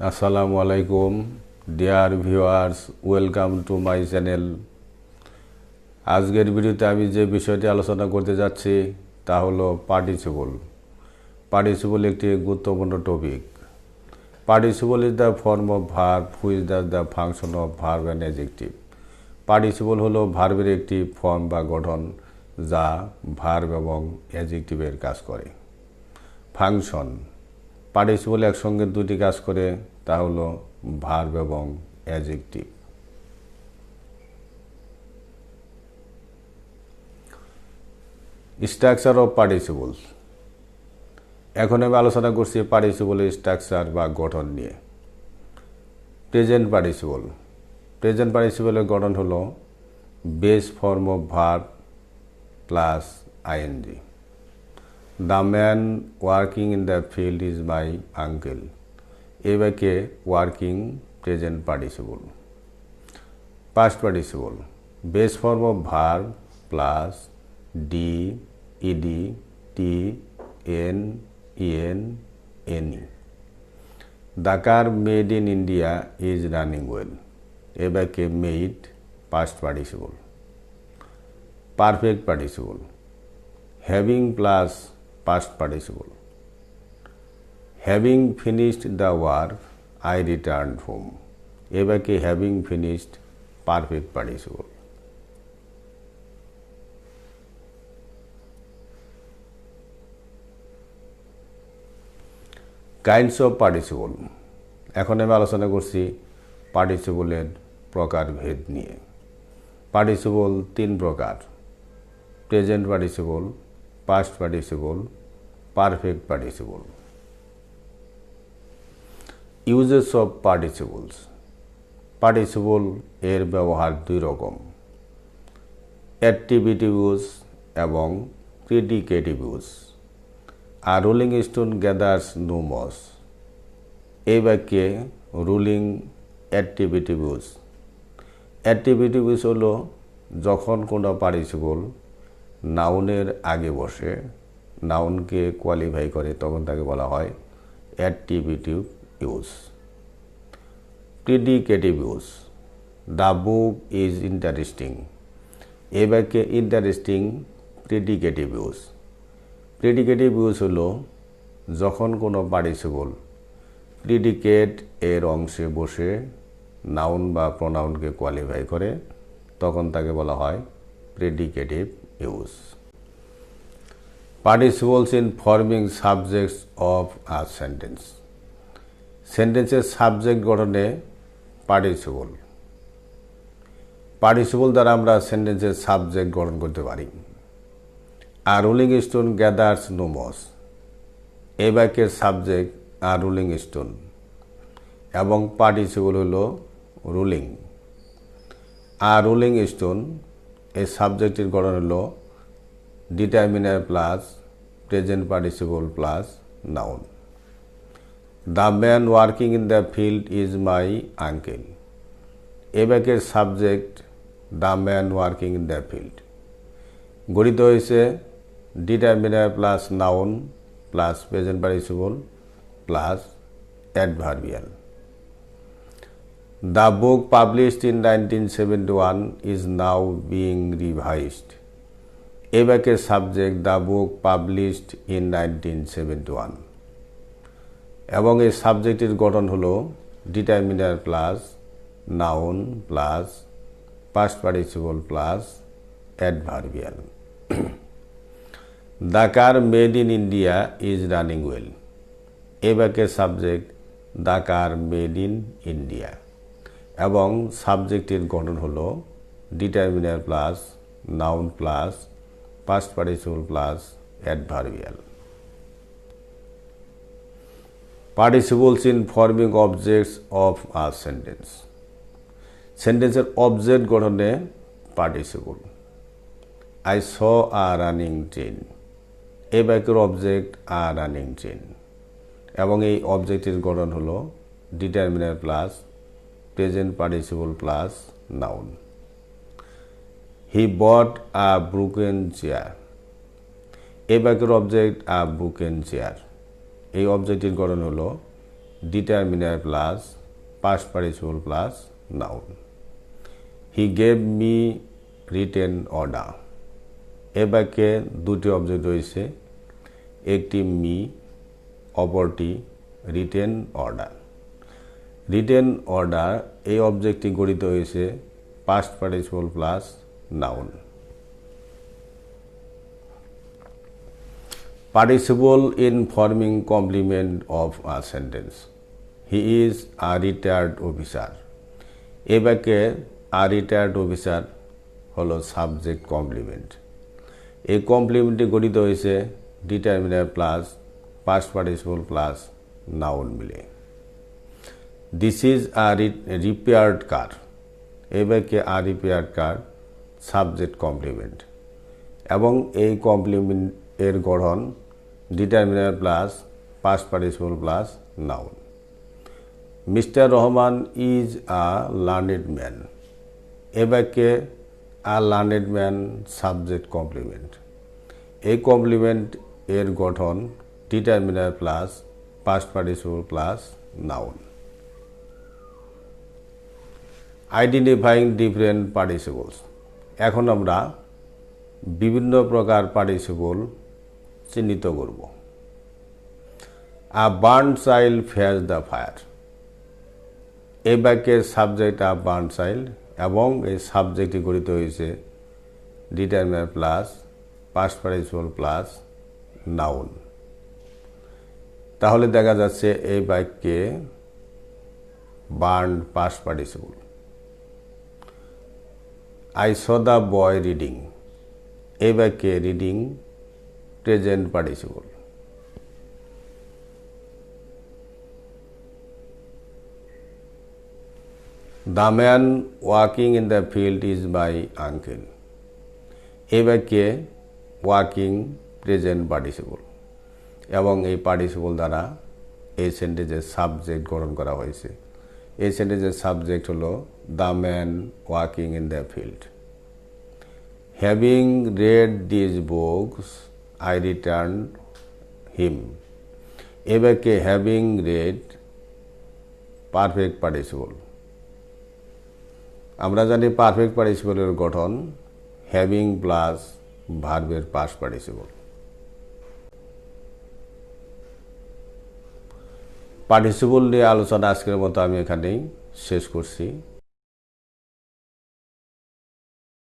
আসসালামু আলাইকুম dear viewers, welcome to my channel. আজকের ভিডিওতে আমি যে বিষয়টি আলোচনা করতে যাচ্ছি তা হলো পার্টিসিপল। পার্টিসিপল একটি গুরুত্বপূর্ণ topic. Participle is the form of verb which does the function of verb and adjective. Participle হলো ভার্বের একটি ফর্ম বা গঠন যা ভার্ব এবং অ্যাডজেক্টিভের কাজ করে। ফাংশন, পার্টিসিপল একসঙ্গে দুটি কাজ করে, তা হলো ভার্ব এবং অ্যাডজেক্টিভ। Structure of participle. এখন আমি আলোচনা করছি পার্টিসিপলের স্ট্রাকচার বা গঠন নিয়ে। Present participle. প্রেজেন্ট পার্টিসিপলের গঠন হলো base form of verb plus ING. The man working in the field is my uncle. এই বাক্যে working present participle. Past participle, base form of verb plus D, ED, T, N, EN, any. The car made in India is running well. এই বাক্যে made past participle. Perfect participle, having plus past participle. Having finished the work, I returned home. এ বাক্যে having finished perfect participle. Kinds of participle. এখন আমি আলোচনা করছি পার্টিসিপলের প্রকারভেদ নিয়ে। পার্টিসিপল তিন প্রকার: present participle, past participle, perfect participle. Uses of participles. Participle এর ব্যবহার দুই রকম: অ্যাট্রিবিউটিভ ইউজ এবং প্রিডিকেটিভ ইউজ। আর rolling stone gathers no moss. এই বাক্যে rolling attributive use. Attributive use হলো যখন কোনো পার্টিসিপল নাউনের আগে বসে, নাউনকে কোয়ালিফাই করে, তখন তাকে বলা হয় attributive use. Predicative use. The book is interesting. এই বাক্যে interesting predicative use. Predicative use হলো যখন কোনো পার্টিসিপল প্রিডিকেট এর অংশে বসে নাউন বা প্রোনাউনকে কোয়ালিফাই করে, তখন তাকে বলা হয় predicative use. Participles in forming subjects of a sentence. সেন্টেন্সের সাবজেক্ট গঠনে পার্টিসিপল। পার্টিসিপল দ্বারা আমরা সেন্টেন্সের সাবজেক্ট গঠন করতে পারি। আর rolling stone gathers no moss. এই বাক্যের সাবজেক্ট আর রোলিং স্টোন এবং পার্টিসিপল হলো রুলিং। আর রোলিং স্টোন এই সাবজেক্টের গঠন হলো determiner plus present participle plus noun. The man working in the field is my uncle. এ বাক্যের subject the man working in the field. গঠিত হয়েছে determiner plus noun plus present participle plus adverbial. The book published in 1971 is now being revised. এই বাক্যের subject the book published in 1971 এবং এই সাবজেক্টের গঠন হলো determiner plus noun plus past participle plus adverbial. The car made in India is running well. এই বাক্যের subject the car made in India এবং সাবজেক্টের গঠন হলো determiner plus noun plus past participle plus adverbial. Participles in forming objects of a sentence. সেন্টেন্সের object গঠনে participle. I saw a running train. এই বাক্যের অবজেক্ট a running train এবং এই অবজেক্টের গঠন হলো determiner plus present participle plus noun. He bought a broken chair. এই বাক্যের অবজেক্ট আ ব্রোকেন চেয়ার। এই অবজেক্টের গঠন হলো determiner plus past participle plus noun. He gave me written order. এ বাক্যে দুটি অবজেক্ট রয়েছে, একটি মি, অপরটি রিটেন অর্ডার। রিটেন অর্ডার এই অবজেক্টটি গঠিত হয়েছে past participle plus noun. Participle in forming complement of a sentence. He is a retired officer. এ বাক্যে a retired officer হলো সাবজেক্ট কমপ্লিমেন্ট। এই কমপ্লিমেন্টটি গঠিত হয়েছে determiner plus past participle plus noun মিলে। This is a repaired car. এই বাক্যে a repaired car subject complement এবং এই কমপ্লিমেন্ট এর গঠন determiner plus past participle plus noun. Mr Rahman is a learned man. এ বাক্যে a learned man subject complement. এই কমপ্লিমেন্ট এর গঠন determiner plus past participle plus noun. Identifying different participles. এখন আমরা বিভিন্ন প্রকার পার্টিসিপল চিহ্নিত করব। A burnt child fears the fire. এই বাক্যের সাবজেক্ট আ বার্ন চাইল্ড এবং এই সাবজেক্টটি গঠিত হয়েছে determiner plus past participle plus noun. তাহলে দেখা যাচ্ছে এই বাক্যে burn past participle. I saw the boy reading. এই বাক্যে reading present participle. The man walking in the field is my uncle. এই বাক্যে ওয়াকিং প্রেজেন্ট পার্টিসিপল এবং এই পার্টিসিপল দ্বারা এই সেন্টেন্সের সাবজেক্ট গঠন করা হয়েছে। এই সেন্টেন্সের সাবজেক্ট হলো the man walking in the field. Having read this books I return him. এ বাক্যে হ্যাভিং রেড পারফেক্ট পার্টিসিপল। আমরা জানি পারফেক্ট পার্টিসিপলের গঠন হ্যাভিং প্লাস ভার্বের পাস্ট পার্টিসিপল। পার্টিসিপল নিয়ে আলোচনা আজকের মতো আমি এখানেই শেষ করছি।